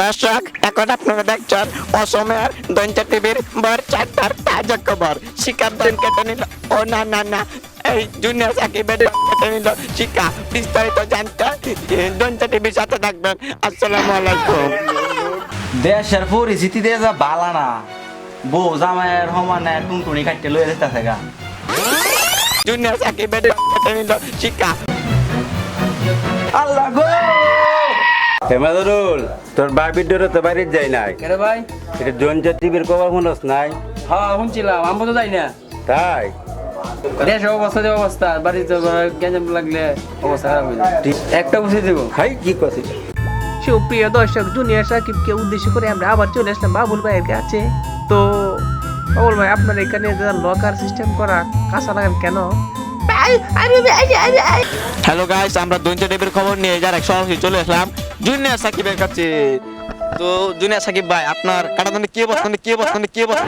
দর্শক, এখন আপনারা দেখছেন অসমের দৈনিক টিভির ভোর ৪টার তাজা খবর। শিকার ধান কেটে নিল। ও না না না, এই জুনিয়র সাকিবের ধান কেটে নিল শিকা। বিস্তারিত জানতে দৈনিক টিভির সাথে থাকবেন। আসসালামু আলাইকুম। দেশের পরিস্থিতিতে যা বালা না, বউ জামাইয়ের সমানে টুনটুনি কাটতে লয়ে যেতেছে গা। জুনিয়র সাকিবের ধান কেটে নিল শিকা। আল্লাহ গো! হেমাদুল, তোর বাবির ডোরে তো বাড়ির যাই নাই। কেন ভাই? এটা জঞ্জার টিভির কবার মনস নাই হ্যাঁ শুনছিলাম, আমি তো যাই না। তাই দেশের অবস্থা যে অবস্থা, বাড়িতে গ্যাঞ্জাম লাগলে অবস্থা খারাপ হয়ে যায়। একটা বুঝে দেবো। হাই কি করছিস? সুপ্রিয় দর্শক, জুনিয়র সাকিবকে উদ্দেশ্য করে আমরা আবার চলে আসলাম বাবুল ভাইয়ের কাছে। তো বাবুল ভাই, আপনার এখানে লকার সিস্টেম করা কাঁচা লাগান কেন? হ্যালো গাইস, আমরা দৈনিক টিভির খবর নিয়ে যারা সরাসরি চলে আসলাম জুনিয়র সাকিবের কাছে। তো জুনিয়র সাকিব ভাই, আপনার কাটাতানে কি অবস্থা?